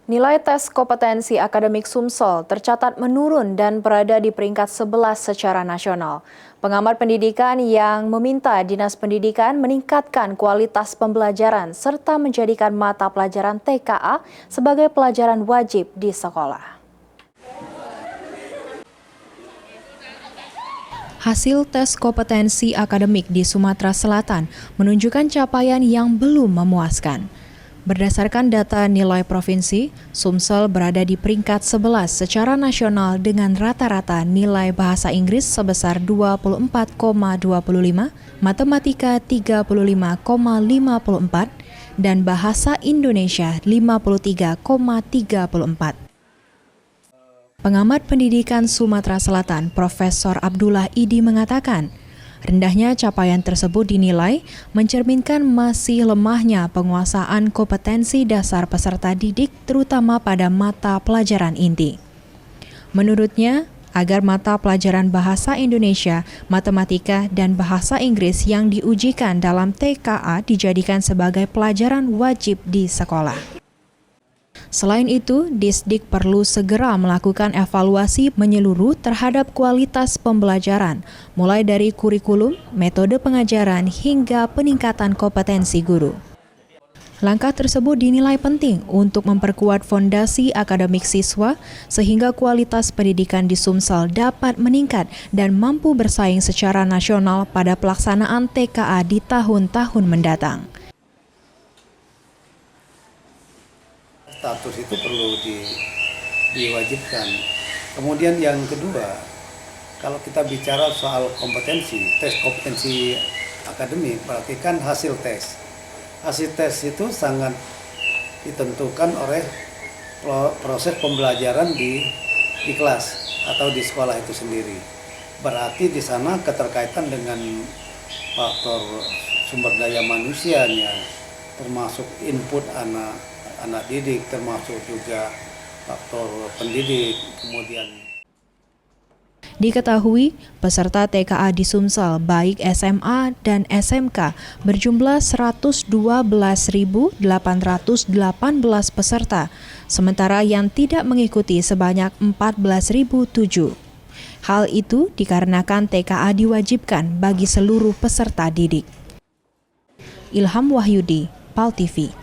Nilai tes kompetensi akademik Sumsel tercatat menurun dan berada di peringkat 11 secara nasional. Pengamat pendidikan yang meminta Dinas Pendidikan meningkatkan kualitas pembelajaran serta menjadikan mata pelajaran TKA sebagai pelajaran wajib di sekolah. Hasil tes kompetensi akademik di Sumatera Selatan menunjukkan capaian yang belum memuaskan. Berdasarkan data nilai provinsi, Sumsel berada di peringkat 11 secara nasional dengan rata-rata nilai bahasa Inggris sebesar 24,25, matematika 35,54, dan bahasa Indonesia 53,34. Pengamat pendidikan Sumatera Selatan, Profesor Abdullah Idi mengatakan, rendahnya capaian tersebut dinilai mencerminkan masih lemahnya penguasaan kompetensi dasar peserta didik terutama pada mata pelajaran inti. Menurutnya, agar mata pelajaran bahasa Indonesia, matematika, dan bahasa Inggris yang diujikan dalam TKA dijadikan sebagai pelajaran wajib di sekolah. Selain itu, Disdik perlu segera melakukan evaluasi menyeluruh terhadap kualitas pembelajaran, mulai dari kurikulum, metode pengajaran, hingga peningkatan kompetensi guru. Langkah tersebut dinilai penting untuk memperkuat fondasi akademik siswa, sehingga kualitas pendidikan di Sumsel dapat meningkat dan mampu bersaing secara nasional pada pelaksanaan TKA di tahun-tahun mendatang. Status itu perlu diwajibkan. Kemudian yang kedua, kalau kita bicara soal kompetensi, tes kompetensi akademik, berarti kan hasil tes. Hasil tes itu sangat ditentukan oleh proses pembelajaran di kelas atau di sekolah itu sendiri. Berarti di sana keterkaitan dengan faktor sumber daya manusianya, termasuk input anak didik, termasuk juga faktor pendidik, kemudian. Diketahui, peserta TKA di Sumsel baik SMA dan SMK berjumlah 112.818 peserta, sementara yang tidak mengikuti sebanyak 14.007. Hal itu dikarenakan TKA diwajibkan bagi seluruh peserta didik. Ilham Wahyudi, PAL TV.